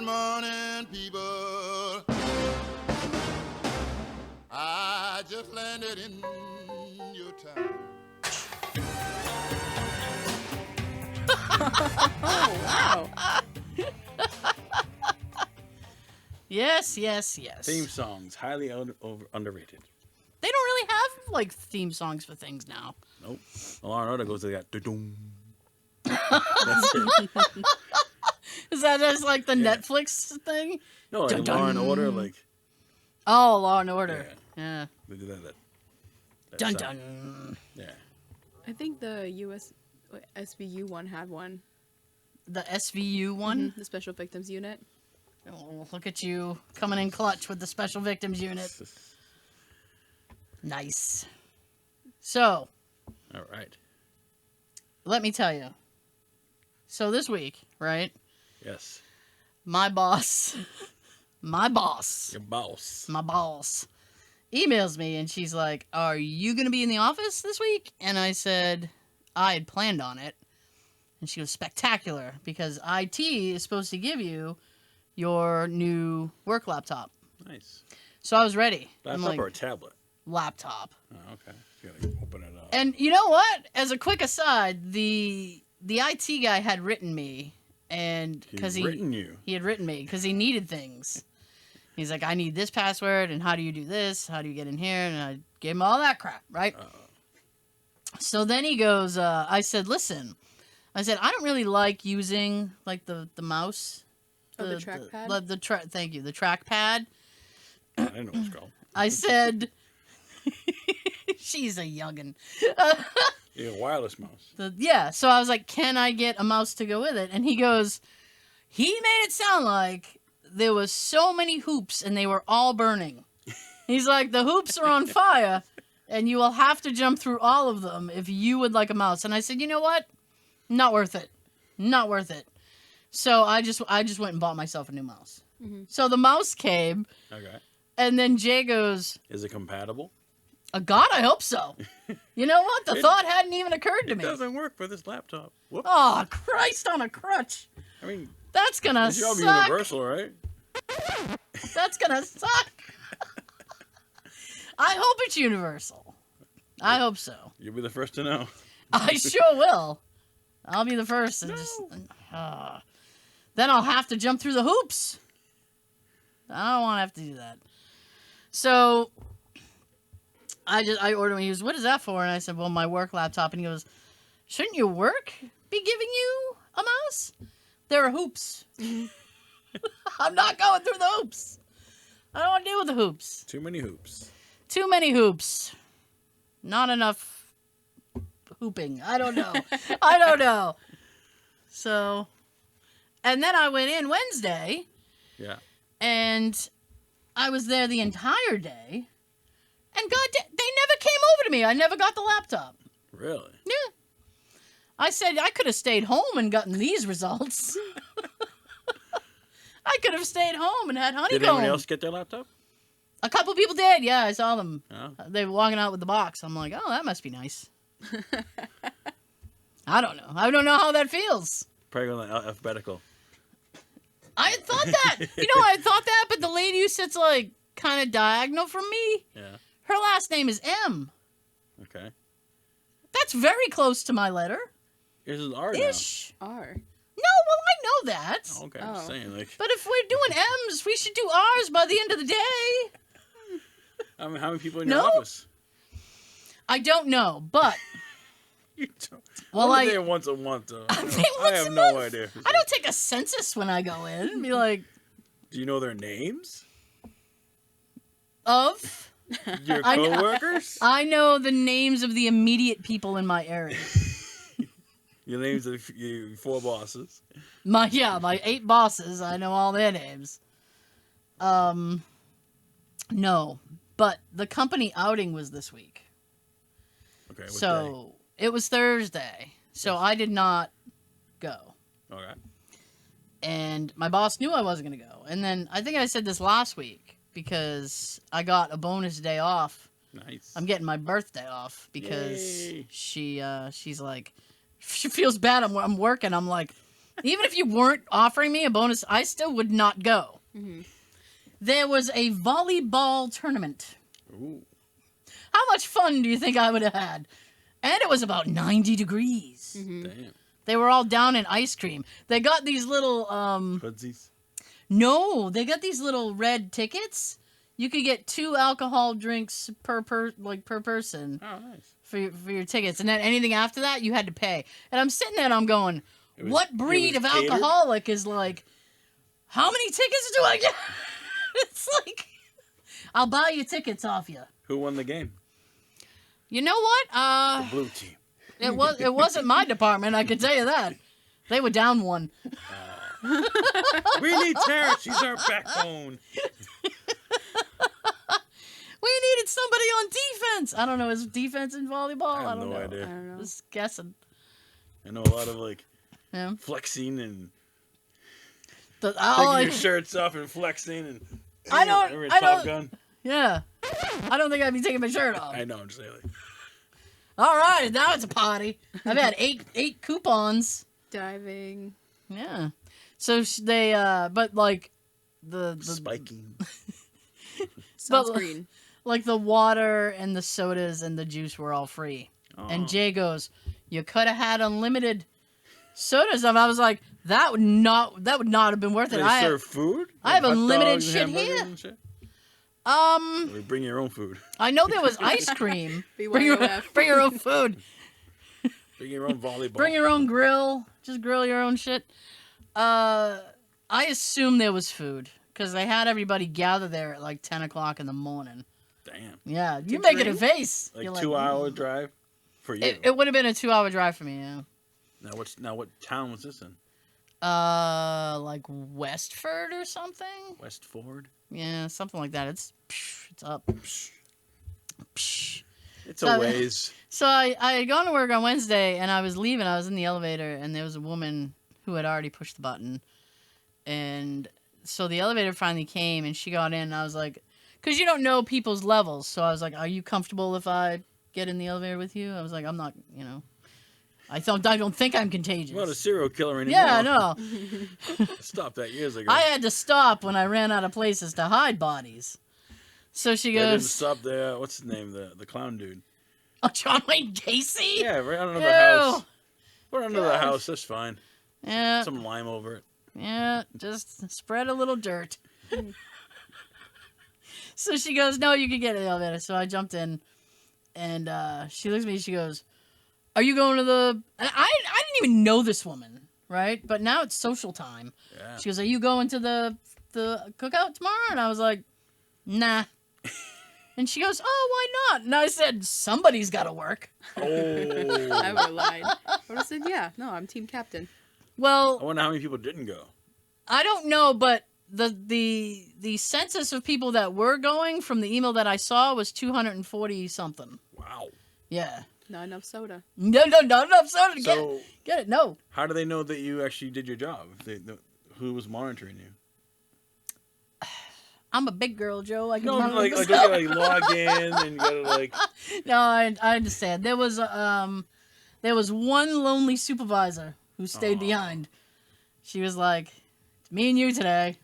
Good morning, people. I just landed in your town. Oh, wow. Yes. Theme songs, highly underrated. They don't really have like theme songs for things now. Nope. Law and Order goes to that. Da-dum. That's it. Is that just like the Yeah. Netflix thing? No, like Dun-dun. Law and Order, like Oh, Law and Order. Yeah. they do that Dun sound. dun. Yeah. I think the SVU one had one. The SVU one. The Special Victims Unit. Oh, look at you coming in clutch with the Special Victims Unit. Nice. So, All right. let me tell you. So this week, right? Yes. My boss, Your boss. emails me and she's like, "Are you going to be in the office this week?" And I said, I had planned on it. And she was spectacular because IT is supposed to give you your new work laptop. Nice. So I was ready. I'm Laptop like, or a tablet? laptop. Oh, okay. You gotta open it up. And you know what? As a quick aside, the IT guy had written me, and because He's written you. he had written me because he needed things. He's like, I need this password, and how do you do this? How do you get in here? And I gave him all that crap, right? So then he goes, I said, listen, I don't really like using like the mouse. Oh, the trackpad? Thank you, the trackpad. I didn't know what it's called. I said, she's a youngin'. Yeah, wireless mouse. So I was like, can I get a mouse to go with it? And he goes, he made it sound like there was so many hoops and they were all burning. He's like, the hoops are on fire and you will have to jump through all of them if you would like a mouse. And I said, you know what? Not worth it. Not worth it. So I just went and bought myself a new mouse. Mm-hmm. So the mouse came, Okay. and then Jay goes, Is it compatible? God, I hope so. You know what? The thought hadn't even occurred to It me. doesn't work for this laptop. Whoops. Oh, Christ on a crutch. I mean, That's gonna it should be suck. universal, right? That's gonna suck. I hope it's universal. I hope so. You'll be the first to know. I sure will. I'll be the first. And then I'll have to jump through the hoops. I don't want to have to do that. So I ordered him. He goes, "What is that for?" And I said, "Well, my work laptop." And he goes, "Shouldn't your work be giving you a mouse? There are hoops." I'm not going through the hoops. I don't want to deal with the hoops. Too many hoops. Too many hoops. Not enough hooping. I don't know. I don't know. So, and then I went in Wednesday, Yeah. and I was there the entire day, and they never came over to me. I never got the laptop. Really? Yeah. I said I could have stayed home and gotten these results. I could have stayed home and had honeycomb. Did anyone else get their laptop? A couple people did. Yeah, I saw them. Oh. They were walking out with the box. I'm like, oh, that must be nice. I don't know. I don't know how that feels. Probably going like alphabetical. I had thought that. I had thought that, but the lady who sits like kind of diagonal from me, Yeah. her last name is M. Okay. That's very close to my letter. Yours is R Ish. R. No, well, I know that. now. Okay, I'm just Oh. saying. Like, But if we're doing M's, we should do R's by the end of the day. I mean, how many people in your No. office? I don't know, but You don't. Well, I'm there once a month. I think I once have a no month. idea. I don't take a census when I go in and be like, Do you know their names? of. Your I know. coworkers? I know the names of the immediate people in my area. Your names of your 4 bosses. My 8 bosses. I know all their names. No, but the company outing was this week. Okay. What So it was Thursday. So I did not go. day? Okay. And my boss knew I wasn't going to go. And then I think I said this last week because I got a bonus day off. Nice. I'm getting my birthday off because Yay. she's like, she feels bad. I'm working. I'm like, Even if you weren't offering me a bonus, I still would not go. Mm-hmm. There was a volleyball tournament. Ooh. How much fun do you think I would have had? And it was about 90 degrees. Mm-hmm. Damn. They were all down in ice cream. They got these little, Hoodsies. No, they got these little red tickets. You could get 2 alcohol drinks per person Oh, nice. for your tickets. And then anything after that, you had to pay. And I'm sitting there and I'm going, what breed of catered? alcoholic is like, how many tickets do I get? It's like, I'll buy you tickets off you. Who won the game? You know what? The blue team. It wasn't my department, I can tell you that. They were down 1. We need Tara. She's our backbone. We needed somebody on defense. I don't know. Is defense in volleyball? I have don't no know. idea. I don't know. Just guessing. I know a lot of like Yeah. flexing and The, taking your shirts off and flexing and. I don't- Remember I Top don't- Gun? Yeah. I don't think I'd be taking my shirt off. I know. I'm just saying. Like, All right, now it's a party. I've had eight coupons. Diving. Yeah. So they but like the spiking. Sunscreen. like the water and the sodas and the juice were all free. Oh. And Jay goes, "You could have had unlimited sodas." And I was like, "That would not have been worth it." They I serve food. I have Like hot unlimited dogs and shit hamburgers here. and shit? Or Or you bring your own food. I know there was ice cream. bring BYOF. your own food. Bring your own volleyball. Bring your own grill. Just grill your own shit. I assume there was food because they had everybody gather there at like 10 o'clock in the morning. Damn. Yeah, you making a drink? face. Like You're 2-hour drive for you. It would have been a 2-hour drive for me. Yeah. Now what town was this in? Like Westford or something. West Ford. Yeah, something like that. It's up. It's So- a ways. So I had gone to work on Wednesday, and I was leaving. I was in the elevator, and there was a woman who had already pushed the button. And so the elevator finally came, and she got in, and I was like, because you don't know people's levels. So I was like, "Are you comfortable if I get in the elevator with you?" I was like, "I'm not, I don't think I'm contagious." I'm not a serial killer anymore. Yeah, no. Stopped that years ago. I had to stop when I ran out of places to hide bodies. So she I didn't goes, stop there. What's his name? The clown dude. "Oh, John Wayne Gacy?" Yeah, right under the Ew. house. Right under the Gosh. house. That's fine. Yeah. Some lime over it. Yeah, just spread a little dirt. So she goes, "No, you can get in the elevator." So I jumped in, and she looks at me. She goes, "Are you going to the?" And I didn't even know this woman, right? But now it's social time. Yeah. She goes, "Are you going to the cookout tomorrow?" And I was like, "Nah." And she goes, "Oh, why not?" And I said, "Somebody's got to work." I Oh. would have lied. I would have said, yeah, no, I'm team captain. I Well, wonder how many people didn't go. I don't know, but the census of people that were going from the email that I saw was 240 something. Wow. Yeah. Not enough soda. No, not enough soda to So get it. No. how do they know that you actually did your job? Who was monitoring you? I'm a big girl, Joe. I can No, monitor like you myself. gotta log in and you gotta like. No, I understand. There was one lonely supervisor who stayed Aw. behind. She was like, "It's me and you today."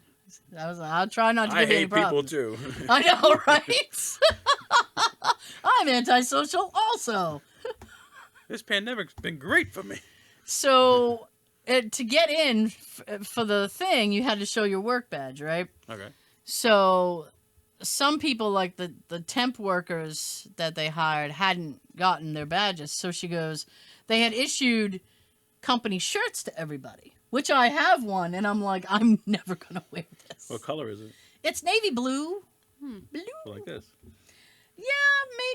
I'll try not to I give you any hate people problems. too. I know, right? I'm antisocial also. This pandemic's been great for me. So, to get in for the thing, you had to show your work badge, right? Okay. So, some people, like the temp workers that they hired, hadn't gotten their badges. So she goes, they had issued company shirts to everybody, which I have one, and I'm like, I'm never going to wear this. What color is it? It's navy blue. Blue. Like this.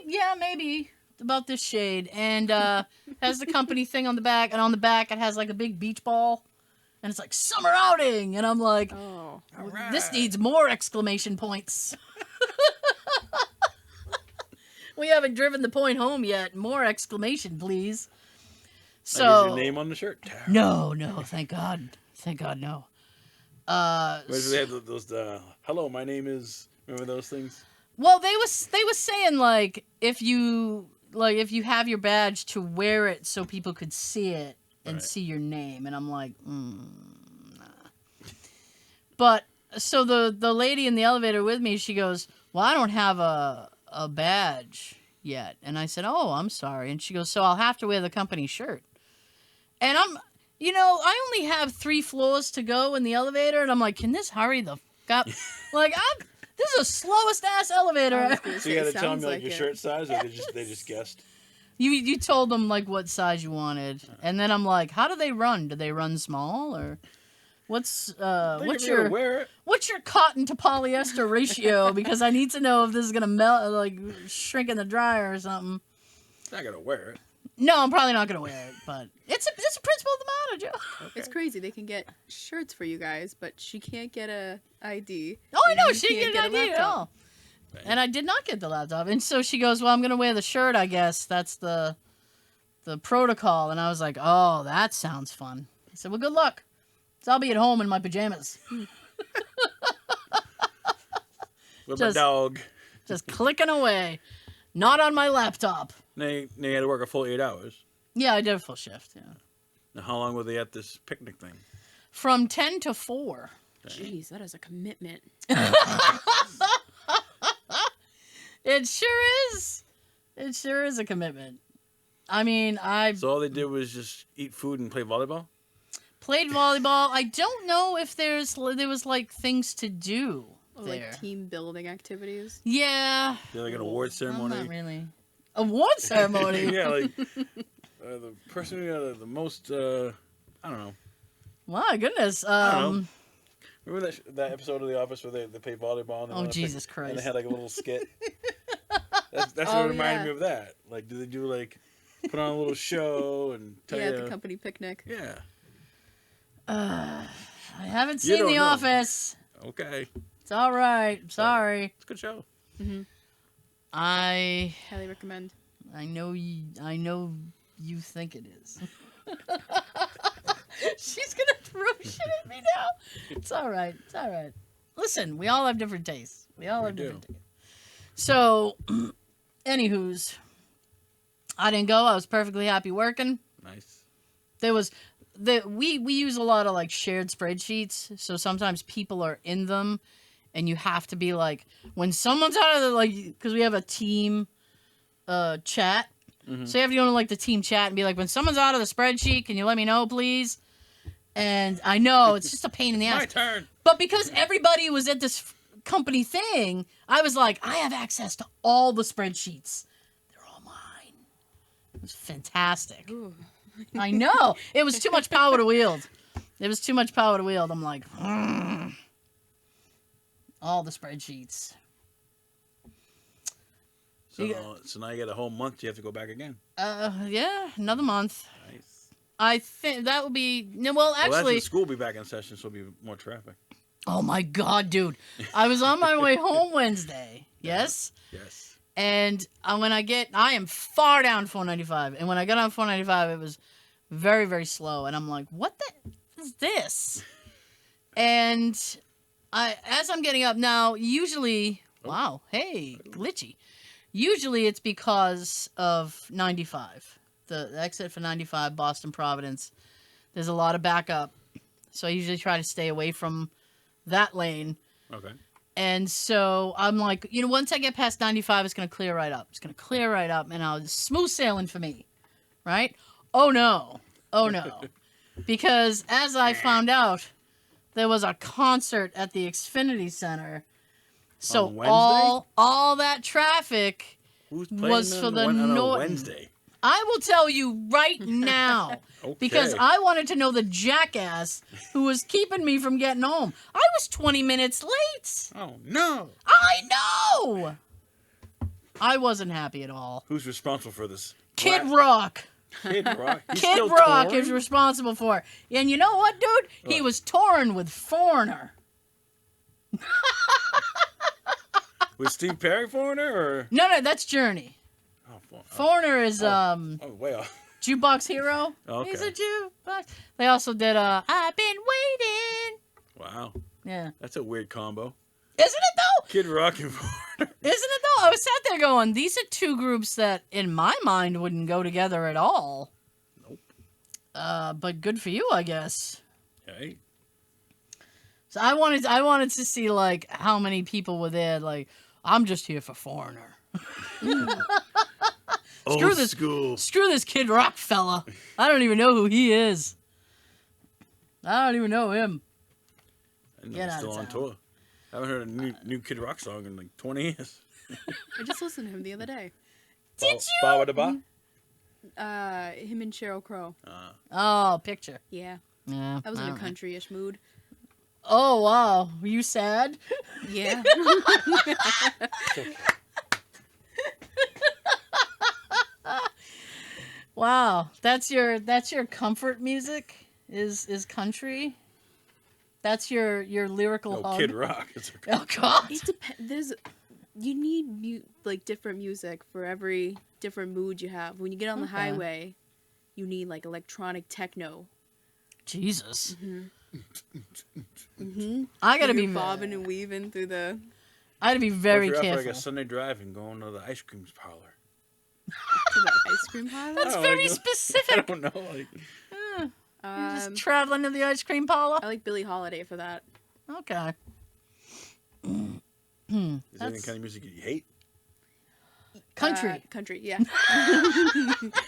Yeah, maybe about this shade, and has the company thing on the back, and on the back it has like a big beach ball, and it's like summer outing, and I'm like, Oh. this needs more exclamation points. We haven't driven the point home yet. More exclamation, please. Is So your name on the shirt? Tara. no, thank God, no. Where do they have those? Hello, my name is. Remember those things? Well, they was saying like if you have your badge to wear it so people could see it and Right. see your name. And I'm like, nah. But so the lady in the elevator with me, she goes, well, I don't have a badge yet. And I said, oh, I'm sorry. And she goes, so I'll have to wear the company shirt. And I only have 3 floors to go in the elevator. And I'm like, can this hurry the fuck up? Like, this is the slowest ass elevator. I was gonna So you say, had to tell them sounds like like your it. shirt size, or they just guessed. You told them like what size you wanted, and then I'm like, how do they run? Do they run small, or what's Wear it. what's your cotton to polyester ratio? Because I need to know if this is gonna melt, like shrink in the dryer or something. Not gonna wear it. No, I'm probably not gonna wear it, but it's a principle of the matter, Joe. It's crazy. They can get shirts for you guys, but she can't get a ID. Oh, I know You she can't didn't get a get an idea at laptop. all. And I did not get the laptop. And so she goes, well, I'm going to wear the shirt, I guess. That's the protocol. And I was like, oh, that sounds fun. I said, well, good luck. So I'll be at home in my pajamas. With Just- my dog. Just clicking away. Not on my laptop. Now you had to work a full 8 hours. Yeah, I did a full shift. Yeah. Now how long were they at this picnic thing? From 10 to 4. Jeez, that is a commitment. It sure is. It sure is a commitment. I mean, I So all they did was just eat food and play volleyball? played volleyball. I don't know if there was like things to do Oh, there. like team building activities. Yeah. Yeah, like an award ceremony? Not really. Award ceremony? Yeah, like the person who got the most, I don't know. My goodness. I don't know. Remember that episode of The Office where they play volleyball? And they Oh, wanna Jesus pick, Christ. And they had like a little skit. That's Oh, what reminded yeah. me of that. Like, do they do like, put on a little show and tell Yeah, you? at the company picnic. Yeah. I haven't You seen don't The know. Office. Okay. It's all right. I'm sorry. It's a good show. I Highly recommend. know you think it is. She's gonna throw shit at me now. It's all right. It's all right. Listen, we all have different tastes. We all have do. different tastes. So, anywho's, I didn't go. I was perfectly happy working. Nice. We use a lot of like shared spreadsheets, so sometimes people are in them, and you have to be like, when someone's out of the, like, because we have a team chat, so you have to go to like the team chat and be like, when someone's out of the spreadsheet, can you let me know, please? And I know it's just a pain in the My ass, turn. but because everybody was at this company thing, I was like, I have access to all the spreadsheets. They're all mine. It was fantastic. Ooh. I know. It was too much power to wield. It was too much power to wield. I'm like, all the spreadsheets. So now you get a whole month. You have to go back again. Yeah, another month. Nice. I think that will be, no, well, Well, that's actually, when school will be back in session, so there'll be more traffic. oh my God, dude. I was on my way home Wednesday. Yes. Yes. And I am far down 495. And when I got on 495, it was very, very slow. And I'm like, what the is this? And as I'm getting up now, usually, wow, hey, glitchy. Usually it's because of 95. The exit for 95, Boston Providence. There's a lot of backup. So I usually try to stay away from that lane. Okay. And so I'm like, once I get past 95, it's going to clear right up. It's going to clear right up, and it's smooth sailing for me, right? Oh, no. Oh, no. Because as I found out, there was a concert at the Xfinity Center. So On Wednesday? all that traffic Who's playing was for the on a Norton. Wednesday? I will tell you right now. Okay. Because I wanted to know the jackass who was keeping me from getting home. I was 20 minutes late. Oh no! I know. I wasn't happy at all. Who's responsible for this? Kid Rock. Kid Rock. He's Kid still Rock torn? is responsible for it. And you know what, dude? He What? was touring with Foreigner. Was Steve Perry foreigner or? No, that's Journey. Oh, Foreigner is oh, way off. Jukebox Hero. Okay. He's a jukebox. They also did I've Been Waiting. Wow, Yeah. that's a weird combo. Isn't it though? Kid Rock and foreigner. Isn't it though? I was sat there going, these are two groups that in my mind wouldn't go together at all. Nope. But good for you, I guess. Hey. So I wanted to see like how many people were there. Like, I'm just here for Foreigner. Old school. Screw this Kid Rock fella. I don't even know who he is. I don't even know him. And Get he's out still of on town. tour. I haven't heard a new Kid Rock song in like 20 years. I just listened to him the other day. Did you? Ba with the ba? Him and Sheryl Crow. Oh, picture. Yeah. Yeah. I was in a alright. country-ish mood. Oh wow, were you sad? Yeah. Wow, that's your comfort music is country. That's your lyrical No, hug. Kid Rock. Oh God. It depends. You need like different music for every different mood you have. When you get on the Okay. highway, you need like electronic techno. Jesus. Mm-hmm. I gotta be You're bobbing and weaving through the I gotta be very If you're careful. up like a Sunday drive and going to the ice cream parlor. ice cream parlor. That's Oh, very like- specific. I don't know. Like, You're just traveling to the ice cream parlor. I like Billie Holiday for that. Okay. is there any That's- kind of music you hate? Country. Country, yeah.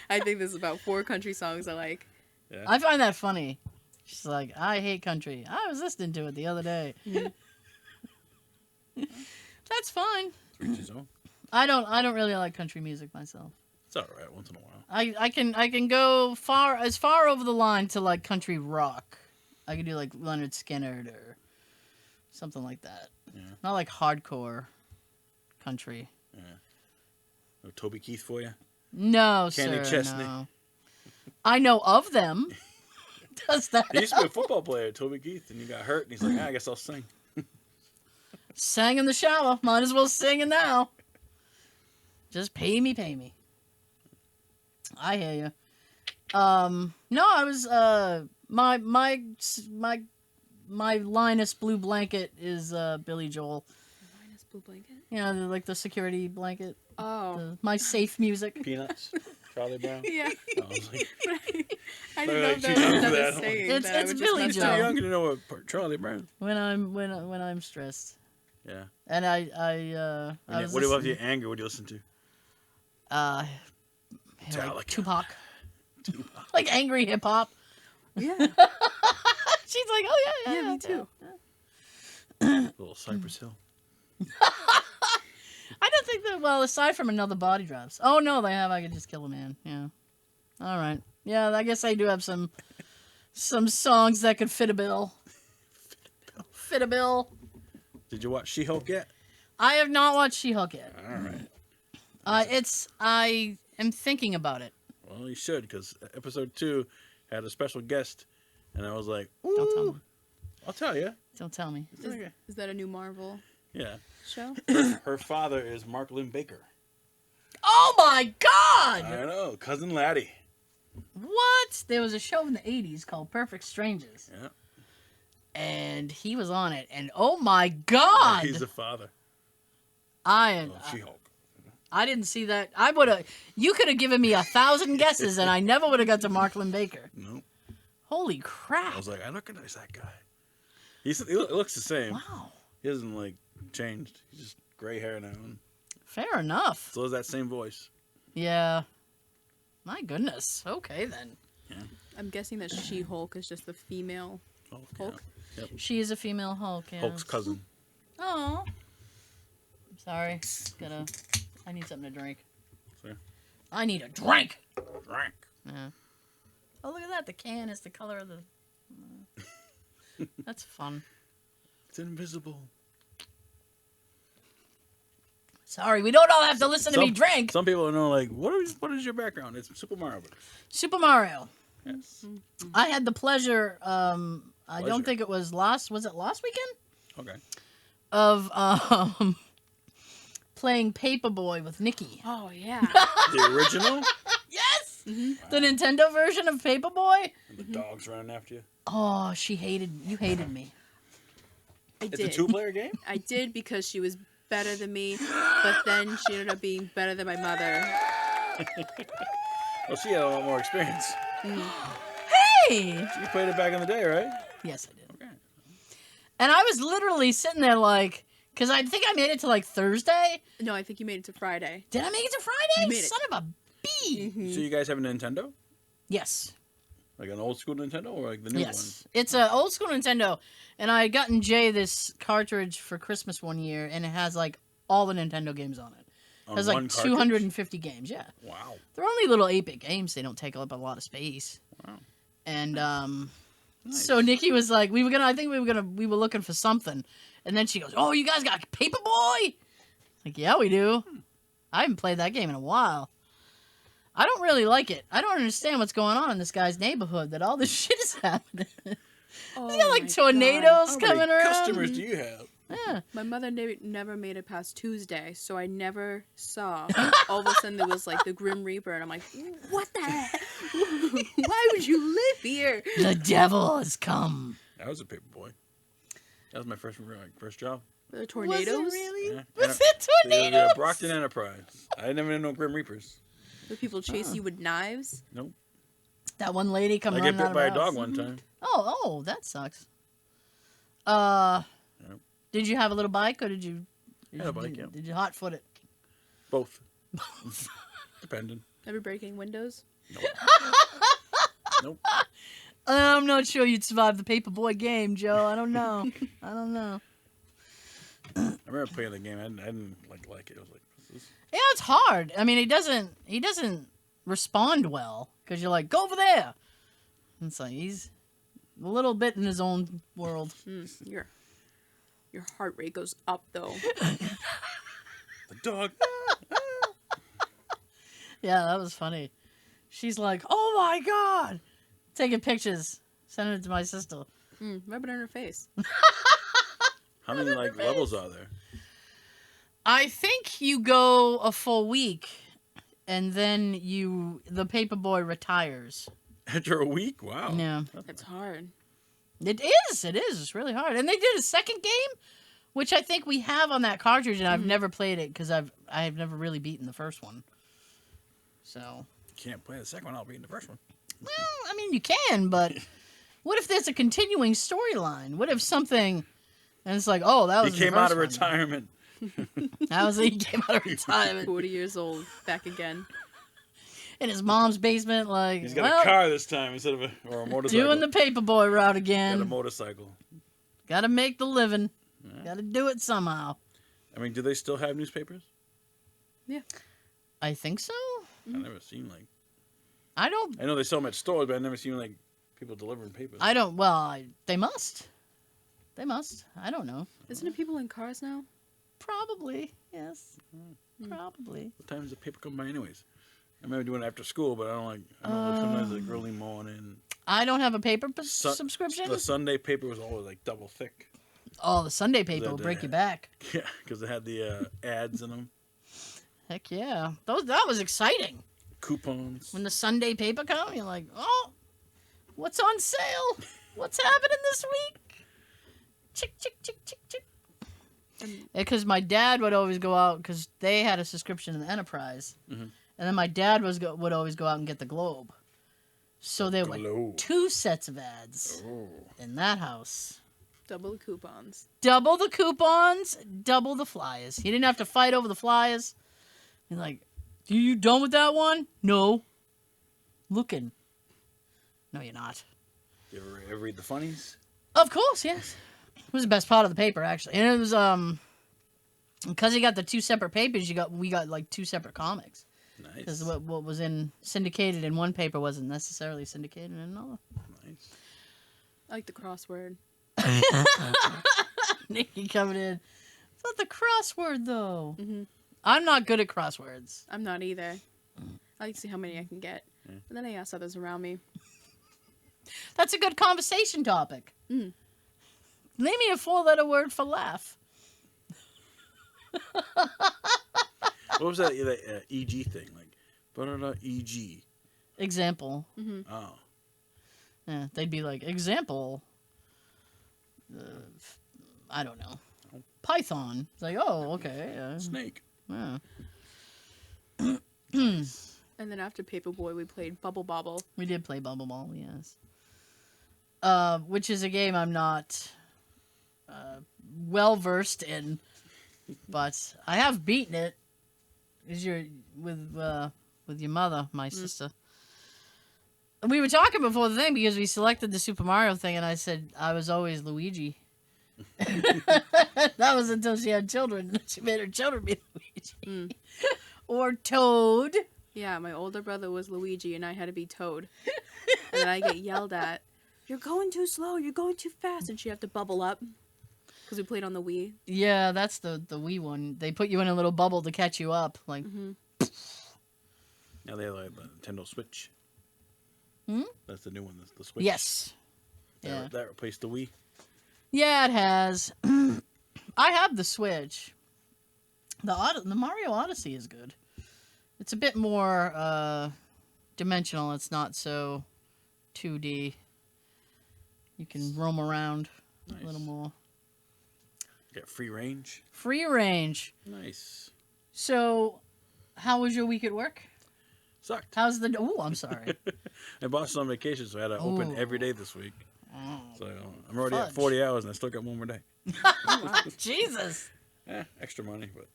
I think there's about 4 country songs I like. Yeah. I find that funny. She's like, I hate country. I was listening to it the other day. That's fine. It's his own. I don't really like country music myself. It's all right once in a while. I can go far over the line to like country rock. I can do like Leonard Skinner or something like that. Yeah. Not like hardcore country. No Toby Keith for you? No, Kenny sir. Chesney. No. I know of them. Does that He used to be a football player, Toby Keith, and he got hurt, and he's like, I guess I'll sing. sang in the shower? Might as well sing it now. Just pay me. I hear you. No, I was my Linus blue blanket is Billy Joel. Minus Blue Blanket? You know, like the security blanket. Oh. My safe music. Peanuts? Charlie Brown? Yeah. I was like, I didn't know if She that was knows another that. saying. It's- that I it's would just Billy mess Joel. too up. young to know what Charlie Brown. When I'm stressed. Yeah. And I And was what about listening- your anger? What do you listen to? like Metallica. Tupac. Like angry hip hop. Yeah. She's like, oh yeah, Yeah, me too. Little Cypress Hill. I don't think that. Well, aside from Another Body Drops. Oh no, they have. I Could Just Kill a Man. Yeah. All right. Yeah, I guess I do have some songs that could fit a bill. Fit a bill. Did you watch She-Hulk yet? I have not watched She-Hulk yet. All right. I am thinking about it. Well, you should, because episode 2 had a special guest, and I was like, ooh. Don't tell me. I'll tell you. Don't tell me. It's okay. Is that a new Marvel Yeah. show? Her father is Mark Lynn Baker. Oh my God! I know. Cousin Laddie. What? There was a show in the 80s called Perfect Strangers. Yeah. And he was on it. And oh my God! He's the father I of She-Hulk. I didn't see that. I would have. You could have given me 1,000 guesses, and I never would have got to Marklin Baker. Nope. Holy I crap! was like, I recognize that guy. He looks the same. Wow. He hasn't, like, changed. He's just gray hair now. And Fair enough. still has that same voice. Yeah. My goodness. Okay then. I'm guessing that She-Hulk is just the female Hulk. Hulk. Yeah. Yep. She is a female Hulk. Yeah. Hulk's cousin. Oh. Sorry. I need something to drink. Fair. I need a drink. Frank. Yeah. Oh, look at that. The can is the color of the. That's fun. It's invisible. Sorry, we don't all have to listen to me drink. Some people know, like, what is your background? It's Super Mario Bros. Super Mario. Yes. I had the pleasure. I Pleasure. don't think it was last. Was it last weekend? Okay. Of playing Paperboy with Nikki. Oh yeah. The original? Yes. The Nintendo version of Paperboy. And the dog's running after you. Oh, you hated me. I It's did. a 2-player game? I did because she was better than me, but then she ended up being better than my mother. Well, she had a lot more experience. Hey, funny. You played it back in the day, right? Yes, I did. Okay. And I was literally sitting there like, because I think I made it to like Thursday. No, I think you made it to Friday. Did I make it to Friday? You made it. Son of a bee. Mm-hmm. So you guys have a Nintendo? Yes. Like an old school Nintendo or like the new Yes. It's an old school Nintendo. And I gotten Jay this cartridge for Christmas one year, and it has like all the Nintendo games on it. one? It has On like one cartridge? 250 games, yeah. Wow. They're only little 8-bit games. They don't take up a lot of space. Wow. And Nice. so Nikki was like, we were looking for something. And then she goes, "Oh, you guys got Paperboy?" Like, yeah, we do. I haven't played that game in a while. I don't really like it. I don't understand what's going on in this guy's neighborhood that all this shit is happening. Oh, You got like my tornadoes God. How coming many around. customers do you have? Yeah. My mother never made it past Tuesday, so I never saw. All of a sudden, there was like the Grim Reaper, and I'm like, what the heck? Why would you live here? The devil has come. I was a Paperboy. That was my first job. The tornadoes? Was it really? Yeah. Was it tornadoes? The Brockton Enterprise. I never knew no Grim Reapers. The people chase you with knives? Nope. That one lady come I running get out bit of by her a house. dog one time. Oh, that sucks. Yep. Did you have a little bike or did you? Had a bike, yeah. Did you hot foot it? Both. Depending. Ever breaking windows? Nope. I'm not sure you'd survive the Paperboy game, Joe. I don't know. I remember playing the game. I didn't like it. I was like, this is... Yeah, it's hard. I mean, he doesn't respond well because you're like, go over there. And it's like he's a little bit in his own world. Your heart rate goes up, though. The dog. Yeah, that was funny. She's like, oh my God. Taking pictures. Sending it to my sister. Rub it on her face. How many levels are there? I think you go a full week and then the Paperboy retires. After a week? Wow. Yeah. It's hard. It is. It's really hard. And they did a second game, which I think we have on that cartridge, and I've never played it because I've never really beaten the first one. So. You can't play the second one. I'll be in the first one. Well, I mean, you can, but what if there's a continuing storyline? What if something, and it's like, oh, that was He came out of retirement. That was he came out of retirement 40 years old, back again. in his mom's basement, like, He's got a car this time instead of a motorcycle. doing the Paperboy route Got a again. motorcycle. Got to make the living. Yeah. Got to do it somehow. I mean, do they still have newspapers? Yeah. I think so. I've never seen I don't. I know they sell them at stores, but I've never seen people delivering papers. I don't. Well, they must. They must. I don't know. Isn't it people in cars now? Probably. Yes. Probably. What time does the paper come by, anyways? I remember doing it after school, but I don't sometimes like early morning. I don't have a paper subscription. The Sunday paper was always like double thick. Oh, the Sunday paper will break your back. Yeah, because it had the ads in them. Heck yeah. That was exciting. Coupons. When the Sunday paper come, you're like, oh, what's on sale? What's happening this week? Chick, chick, chick, chick, chick. Because my dad would always go out, because they had a subscription in the Enterprise. Mm-hmm. And then my dad would always go out and get the Globe. So there were Globe. 2 sets of ads Oh. in that house. Double the coupons. Double the coupons, double the flyers. You didn't have to fight over the flyers. You're like, are you done with that one? No. Looking. No, you're not. You ever read the funnies? Of course, yes. It was the best part of the paper, actually. And it was, because you got the 2 separate papers, we got like 2 separate comics. Nice. Because what was syndicated in one paper wasn't necessarily syndicated in another. Nice. I like the crossword. Nikki coming in. It's not the crossword, though. Mm-hmm. I'm not good at crosswords. I'm not either. I like to see how many I can get. Yeah. And then I ask others around me. That's a good conversation topic. Mm. Name me a 4-letter word for laugh. What was that EG thing? Like, EG. Example. Mm-hmm. Oh. Yeah, they'd be like, example. I don't know. Python. It's like, oh, okay. Snake. Yeah. And then after Paperboy, we played Bubble Bobble. We did play Bubble Ball, yes. which is a game I'm not well versed in, but I have beaten it. Is your with your mother, my sister. We were talking before the thing because we selected the Super Mario thing, and I said I was always Luigi. That was until she had children. She made her children be Luigi. Or Toad. Yeah, my older brother was Luigi, and I had to be Toad. And then I get yelled at. You're going too slow. You're going too fast. And she had to bubble up. Because we played on the Wii. Yeah, that's the Wii one. They put you in a little bubble to catch you up. Like. Now they have like the Nintendo Switch. That's the new one. That's the Switch. Yes. Yeah. That replaced the Wii. Yeah, it has. I have the Switch. The Mario Odyssey is good. It's a bit more dimensional. It's not so 2D. You can roam around a little more. You got free range. Free range. Nice. So, how was your week at work? Sucked. How's the... Oh, I'm sorry. My boss is on vacation, so I had to open every day this week. Oh, So I'm already at 40 hours, and I still got one more day. Jesus. Extra money, but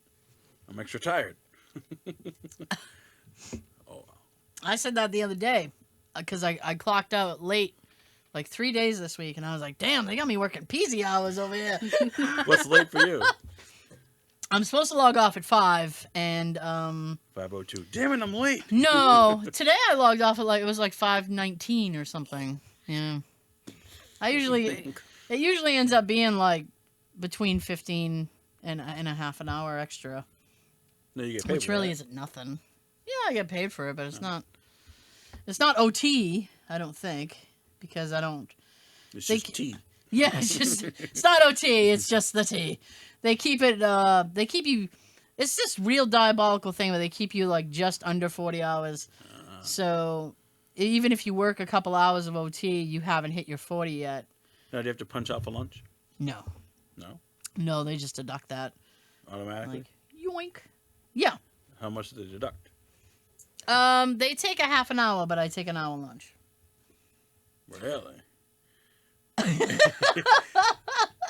I'm extra tired. Oh, I said that the other day because I clocked out late like 3 days this week, and I was like, damn, they got me working peasy hours over here. what's late for you? I'm supposed to log off at 5, and 5:02. Damn it, I'm late. no, today I logged off at like, it was like 5:19 or something. Yeah. It usually ends up being like between 15 and a half an hour extra. No, you get paid Which for really that. isn't nothing. Yeah, I get paid for it, but it's not OT, I don't think, because I don't. It's just tea. Yeah, it's not OT, it's just the T. They keep it they keep you, it's this real diabolical thing where they keep you like just under 40 hours. So even if you work a couple hours of OT, you haven't hit your 40 yet. Now, do you have to punch out for lunch? No. No? No, they just deduct that. Automatically? Like, yoink. Yeah. How much do they deduct? They take a half an hour, but I take an hour lunch. Really?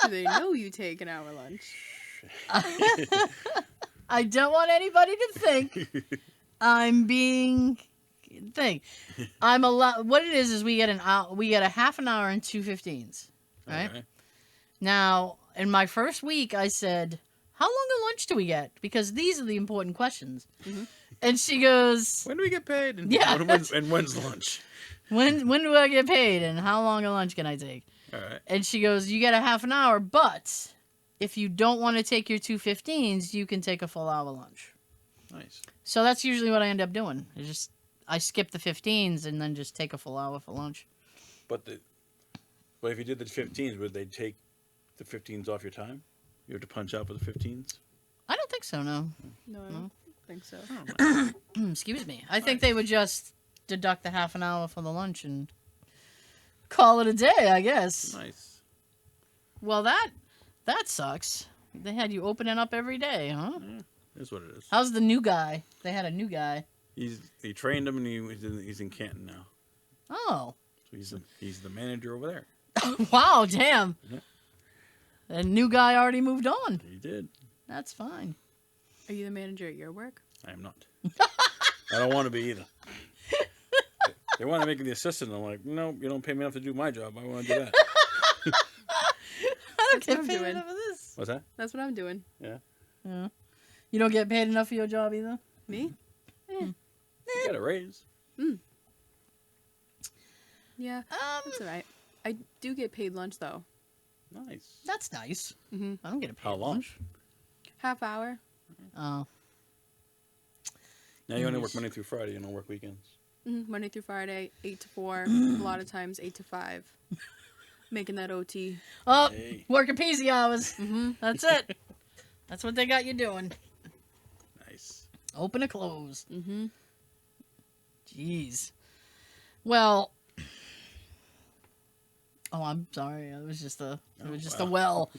Do they know you take an hour lunch? I don't want anybody to think I'm being I'm what it is we get a half an hour and 2 15s, right? Okay. Now, in my first week, I said, how long of lunch do we get? Because these are the important questions. And she goes, When do we get paid? And Yeah. when's lunch? when do I get paid? And how long of lunch can I take? All right. And she goes, you get a half an hour, but if you don't want to take your 2 15s, you can take a full hour lunch. Nice. So that's usually what I end up doing. I skip the 15s and then just take a full hour for lunch. But if you did the 15s, would they take the 15s off your time? You have to punch out for the 15s? I don't think so, no. No, I don't think so. Excuse me. I think they would just deduct the half an hour for the lunch and call it a day, I guess. Nice. Well, that sucks. They had you opening up every day, huh? Yeah, that's what it is. How's the new guy? They had a new guy. He trained him, and he's in Canton now. Oh. So he's the manager over there. Wow, damn. Yeah. The new guy already moved on. He did. That's fine. Are you the manager at your work? I am not. I don't want to be either. They want to make me the assistant. I'm like, no, you don't pay me enough to do my job. I want to do that. I don't That's what get I'm paid doing. enough for this. What's that? That's what I'm doing. Yeah. Yeah. You don't get paid enough for your job either? Me? You got a raise. Yeah, that's alright. I do get paid lunch, though. Nice. That's nice. Mm-hmm. I don't get a paid How long? lunch. Half hour. Oh. Now you only work Monday through Friday. You don't work weekends. Monday through Friday, 8 to 4. A lot of times, 8 to 5. Making that OT. Oh, Hey. working peasy hours. Mm-hmm. That's it. That's what they got you doing. Nice. Open and close. Mm-hmm. Jeez. Well. Oh, I'm sorry. It was just a well.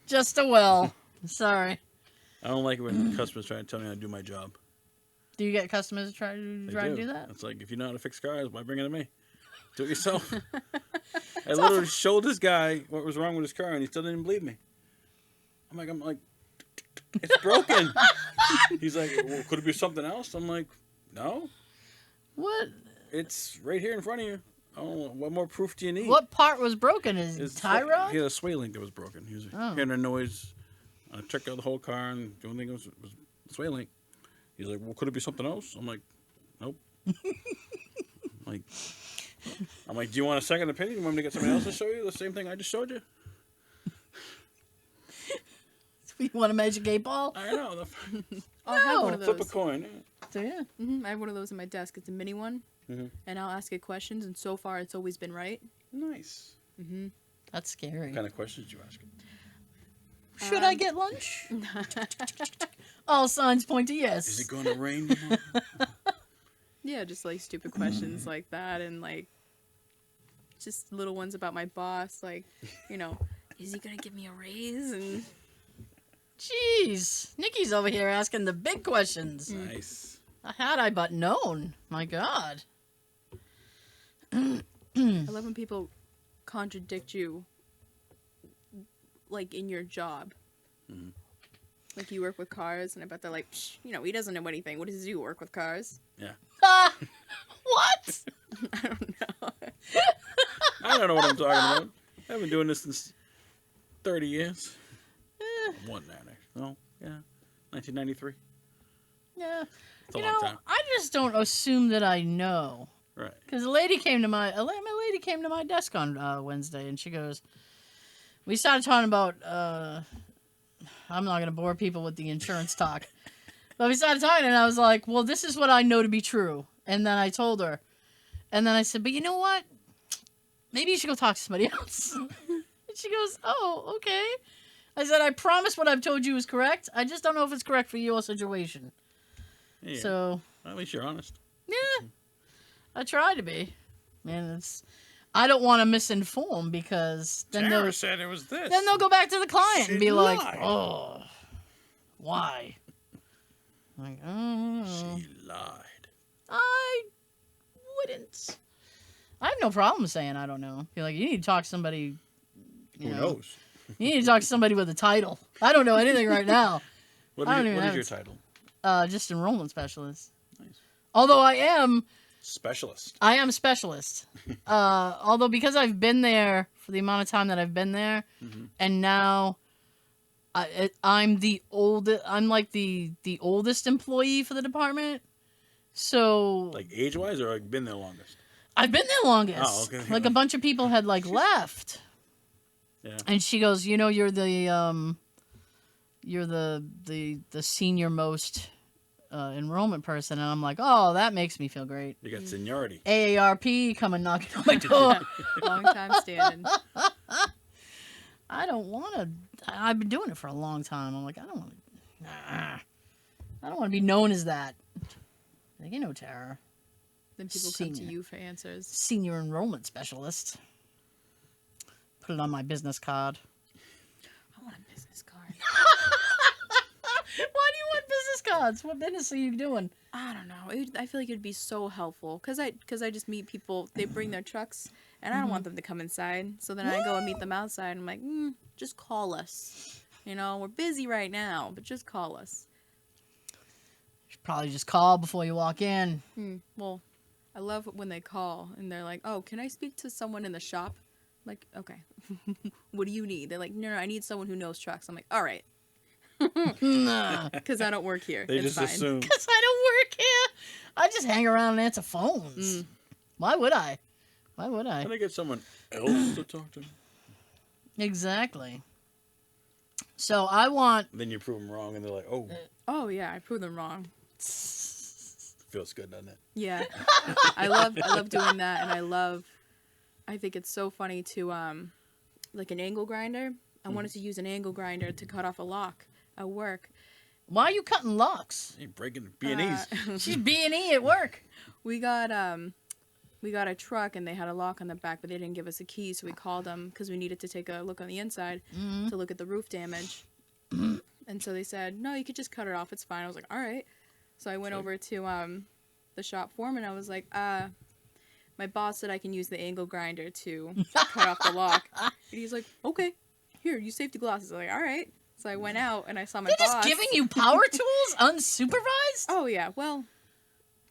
Just a well. Sorry. I don't like it when customers try to tell me how to do my job. Do you get customers to try They to do that? It's like, if you know how to fix cars, why bring it to me? Do it yourself. I literally showed this guy what was wrong with his car, and he still didn't believe me. I'm like, it's broken. He's like, well, could it be something else? I'm like, no. What? It's right here in front of you. Oh, what more proof do you need? What part was broken? His tie rod? He had a sway link that was broken. He was hearing a noise. I checked out the whole car, and the only thing was sway link. He's like, well, could it be something else? I'm like, nope. I'm like, do you want a second opinion? You want me to get somebody else to show you the same thing I just showed you? You want a magic 8-ball? I know. I have one of those. Flip a coin. So, yeah. I have one of those in my desk. It's a mini one. And I'll ask it questions, and so far it's always been right. Nice. That's scary. What kind of questions did you ask? Should I get lunch? All signs point to yes. Is it going to rain tomorrow? Yeah, just like stupid questions like that, and like just little ones about my boss, like, you know, is he gonna give me a raise? And jeez, Nikki's over here asking the big questions. Nice. Had I but known. My God. I love when people contradict you, like in your job. Like you work with cars, and I bet they're like, you know, he doesn't know anything. What does he do? Work with cars? Yeah. What? I don't know. I don't know what I'm talking about. I've been doing this since 30 years. More than that, actually. No, yeah. 1993. Yeah. It's a long time. I just don't assume that I know. Right. Because my lady came to my desk on Wednesday, and she goes, we started talking about, I'm not going to bore people with the insurance talk. But we started talking, and I was like, well, this is what I know to be true. And then I told her. And then I said, but you know what? Maybe you should go talk to somebody else. And she goes, oh, okay. I said, I promise what I've told you is correct. I just don't know if it's correct for your situation. Yeah. So. At least you're honest. Yeah. I try to be. Man, I don't want to misinform, because then Sarah said it was this. Then they'll go back to the client and be lied. like, oh, why? Like, oh. She lied. I wouldn't. I have no problem saying I don't know. You're like, you need to talk to somebody. Who knows? You need to talk to somebody with a title. I don't know anything right now. What is your title? Just enrollment specialist. Nice. Although I am specialist. Although because I've been there for the amount of time that I've been there, and now I'm the oldest. I'm like the oldest employee for the department. So like age-wise, or like been there longest? I've been there longest. Oh, okay. Like a bunch of people had like left. Yeah. And she goes, you know, you're the senior most enrollment person, and I'm like, oh, that makes me feel great. You got seniority. AARP coming knocking on my door. Long time standing. I don't want to. I've been doing it for a long time. I'm like, I don't want to. I don't want to be known as that. Like, you know, Tara. Then people come to you for answers. Senior enrollment specialist. Put it on my business card. I want a business card. Why do you want business cards? What business are you doing? I don't know. I feel like it'd be so helpful. Because I just meet people. They bring their trucks. And I don't want them to come inside. So then I go and meet them outside. And I'm like, just call us. You know, we're busy right now. But just call us. You should probably just call before you walk in. Well, I love when they call. And they're like, oh, can I speak to someone in the shop? I'm like, okay. What do you need? They're like, no, I need someone who knows trucks. I'm like, all right. Because I don't work here. They just assume. Because I don't work here. I just hang around and answer phones. Why would I? Can I get someone else to talk to? Exactly. So I want... Then you prove them wrong, and they're like, oh. Oh, yeah, I proved them wrong. Feels good, doesn't it? Yeah. I love doing that, and I think it's so funny to, like an angle grinder. I wanted to use an angle grinder to cut off a lock at work. Why are you cutting locks? You're breaking B&Es. She's B&E at work. We got a truck, and they had a lock on the back, but they didn't give us a key, so we called them because we needed to take a look on the inside to look at the roof damage. And so they said, no, you could just cut it off. It's fine. I was like, all right. So I went over to the shop foreman. I was like, my boss said I can use the angle grinder to cut off the lock. And he's like, okay, here, use safety glasses. I'm like, all right. So I went out and I saw my They're boss. just giving you power tools unsupervised? Oh, yeah. Well,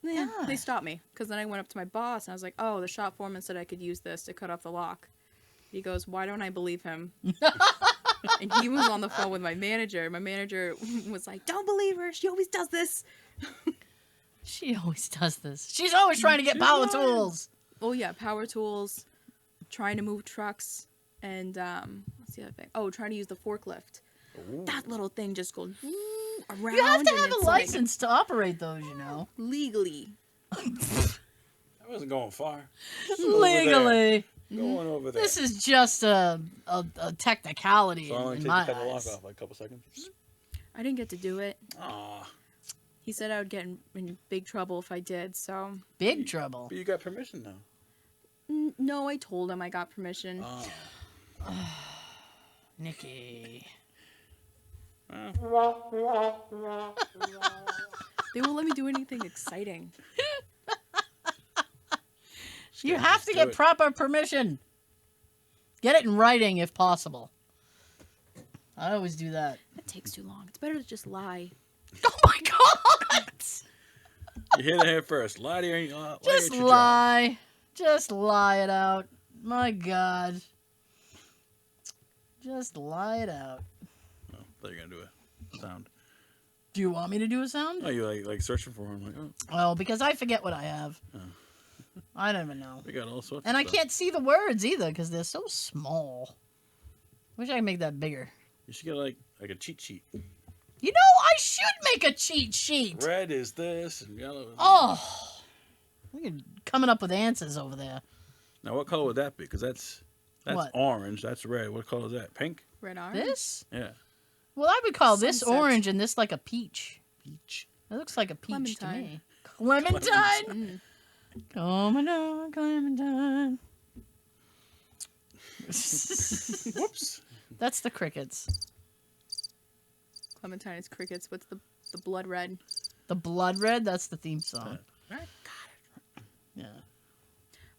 yeah, God. they stopped me. Because then I went up to my boss and I was like, oh, the shop foreman said I could use this to cut off the lock. He goes, why don't I believe him? And he was on the phone with my manager. My manager was like, don't believe her. She always does this. She always does this. She's always trying to get power tools. Oh, yeah. Power tools. Trying to move trucks. And, what's the other thing? Oh, trying to use the forklift. Ooh. That little thing just goes around. You have to and have a it's like, license to operate those, you know. legally. I wasn't going far. Legally. Going over there. This is just a technicality So I only in take my the lock eyes. off like a couple seconds. I didn't get to do it. Aw. He said I would get in big trouble if I did, so... Big trouble. But you got permission now. No, I told him I got permission. Nikki. They won't let me do anything exciting. You have to get proper permission. Get it in writing if possible. I always do that. That takes too long. It's better to just lie. Oh my god! You hear that here first. Lie to your Just lie. Just lie it out. My god. Just lie it out. Oh, I thought you were going to do a sound. Do you want me to do a sound? Oh, you like searching for him. Like, oh, Well, because I forget what I have. Oh. I don't even know. we got all sorts And of I stuff. can't see the words either because they're so small. Wish I could make that bigger. You should get like a cheat sheet. You know, I should make a cheat sheet. Red is this, and yellow is Oh, we're coming up with answers over there. Now, what color would that be? Because that's What? orange. That's red. What color is that? Pink? Red orange? This? Yeah. Well, I would call this Sunset. orange and this like a peach. Peach. It looks like a peach to Clementine. me. Clementine. Mm. Clementine, Clementine. Whoops. That's the crickets. Clementine is crickets. What's the blood red? The blood red. That's the theme song. Yeah.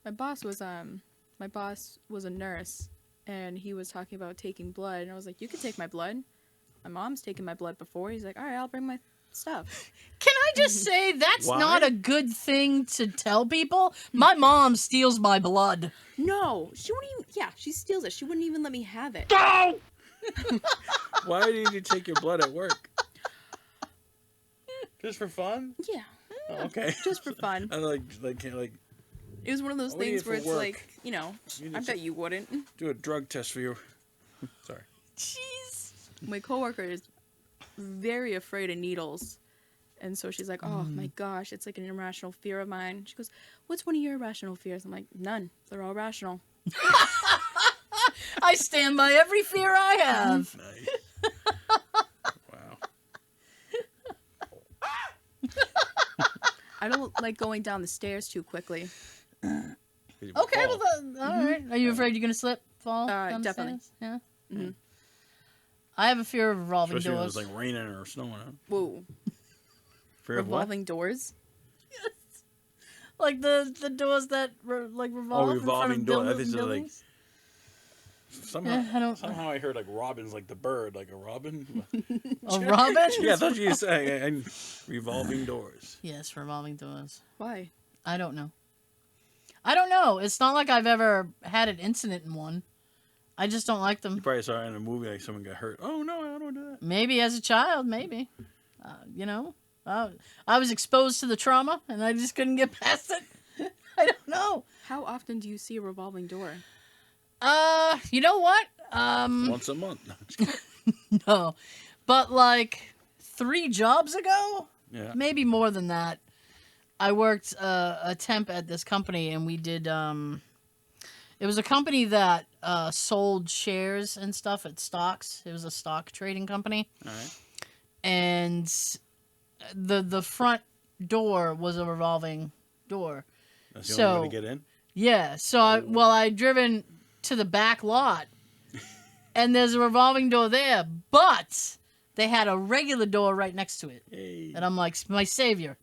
My boss was a nurse, and he was talking about taking blood, and I was like, you can take my blood. My mom's taken my blood before. He's like, all right, I'll bring my stuff. Can I just say that's Why? not a good thing to tell people? My mom steals my blood. No, she wouldn't even. Yeah, she steals it. She wouldn't even let me have it. Go! Why did you take your blood at work? Just for fun? Yeah, Oh, okay. just for fun. I like It was one of those What do you things do where for it's work? like, you know, You I just- bet you wouldn't. do a drug test for you. Sorry. Jeez. My coworker is very afraid of needles. And so she's like, oh my gosh, it's like an irrational fear of mine. She goes, what's one of your irrational fears? I'm like, none. They're all rational. I stand by every fear I have. Nice. Wow. I don't like going down the stairs too quickly. Okay, well, all right. Are you afraid you're gonna slip, fall? Down the Definitely. stairs? Yeah. Mhm. I have a fear of revolving Especially when it doors. was like raining or snowing. Huh? Whoa. Fear of what? Revolving doors? Like the doors that revolve. Oh, in front revolving of door. I think it's buildings. Somehow, Yeah, I don't- somehow I heard like robins, like the bird, like a robin. A robin? Yeah, I thought you were saying and revolving doors. Yes, revolving doors. Why? I don't know. I don't know. It's not like I've ever had an incident in one. I just don't like You them. probably saw it in a movie, like someone got hurt. Oh no, I don't do that. Maybe as a child, maybe. You know, I was exposed to the trauma and I just couldn't get past it. I don't know. How often do you see a revolving door? You know what? Once a month. No, just kidding. No. But like 3 jobs ago, Yeah. maybe more than that, I worked a temp at this company and we did it was a company that sold shares and stuff at stocks. It was a stock trading company. All right. And the front door was a revolving door. That's the only way So- to get in. Yeah, so I'd driven to the back lot, and there's a revolving door there, but they had a regular door right next to it. Hey. And I'm like, my savior,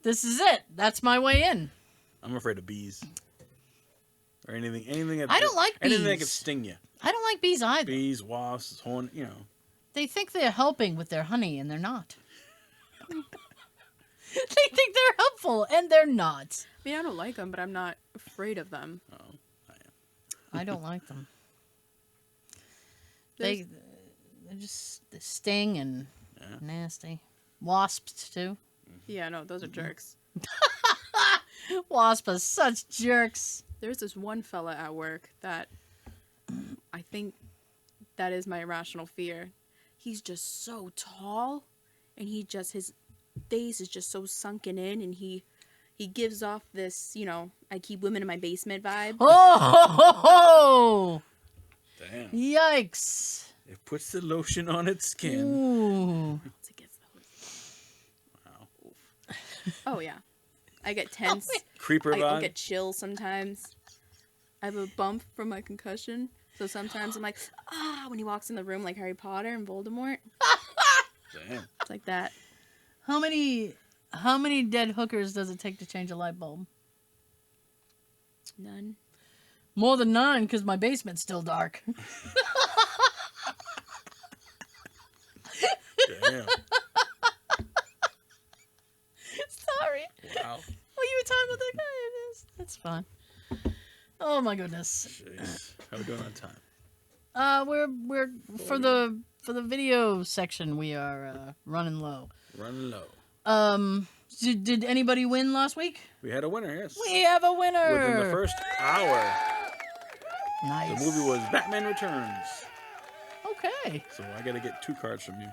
this is it. That's my way in. I'm afraid of bees. Or anything. That, I don't like anything that bees. could sting you. I don't like bees either. Bees, wasps, horn. You know. They think they're helping with their honey, and they're not. They think they're helpful, and they're not. I mean, I don't like them, but I'm not afraid of them. Oh, I am. I don't like them. They sting and nasty. Wasps, too. Yeah, no, those are jerks. Wasps are such jerks. There's this one fella at work that I think that is my irrational fear. He's just so tall, and his face is just so sunken in, and he gives off this, I keep women in my basement vibe. Oh! Damn. Yikes. It puts the lotion on its skin. Ooh. Wow. Oh, yeah. I get tense. Creeper vibe. I'll get chills sometimes. I have a bump from my concussion. So sometimes I'm like, when he walks in the room like Harry Potter and Voldemort. Damn. It's like that. How many dead hookers does it take to change a light bulb? None. More than 9, because my basement's still dark. Damn. Sorry. Wow. Oh, you were talking about that guy. That's fine. Oh my goodness. Jeez. How we doing on time? We're for the video section we are running low. Running low. Did anybody win last week? We had a winner, yes. We have a winner. Within the first hour. Nice. The movie was Batman Returns. Okay. So I gotta get 2 cards from you.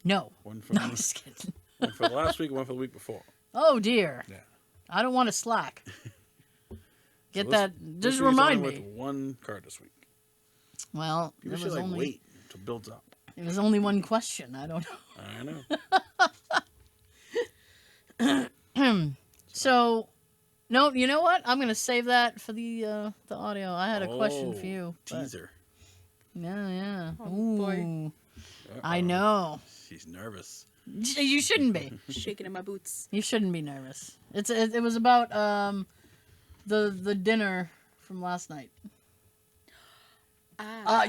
No. One from No, I'm just kidding. one for last week, one for the week before. Oh dear. Yeah. I don't want to slack. Get So that. this Just week is remind only me. with 1 card this week. Well, People it should was only wait to build up. it was only one question. I don't I know. know. So, no, you know what? I'm gonna save that for the audio. I had a question for you. but- Teaser. Yeah. Oh, Ooh. boy. I know. She's nervous. You shouldn't be. Shaking in my boots. You shouldn't be nervous. It was about the dinner from last night.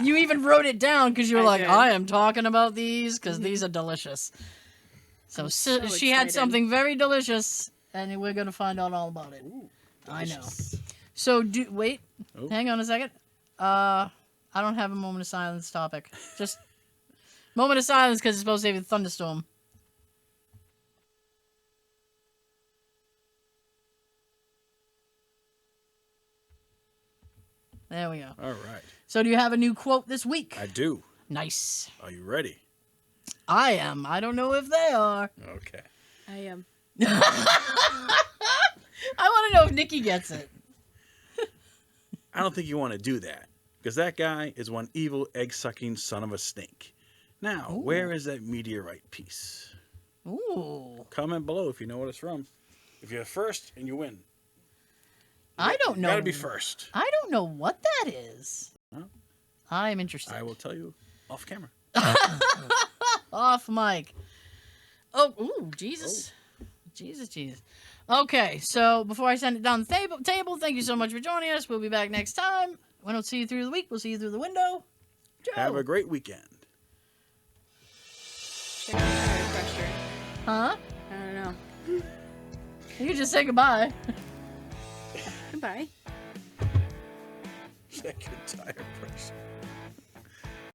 You even wrote it down because you were I like, did. I am talking about these because these are delicious. So, so she had excited. something very delicious, and we're gonna find out all about it. Ooh, I know. delicious. So wait, Oh. hang on a second. I don't have a moment of silence topic. Just moment of silence because it's supposed to be a thunderstorm. There we go. All right. So do you have a new quote this week? I do. Nice. Are you ready? I am. I don't know if they are. Okay. I am. I want to know if Nikki gets it. I don't think you want to do that because that guy is one evil egg-sucking son of a snake. Now, Ooh. where is that meteorite piece? Ooh. Comment below if you know what it's from. If you're first and you win. I don't know. Gotta be first. I don't know what that is. Well, I'm interested. I will tell you off camera. Off mic. Oh, ooh, Jesus. Jesus. Okay, so before I send it down the table, thank you so much for joining us. We'll be back next time. We don't see you through the week. We'll see you through the window. Joe. Have a great weekend. Check out the tire pressure. Huh? I don't know. You can just say goodbye. Goodbye. Second tire pressure.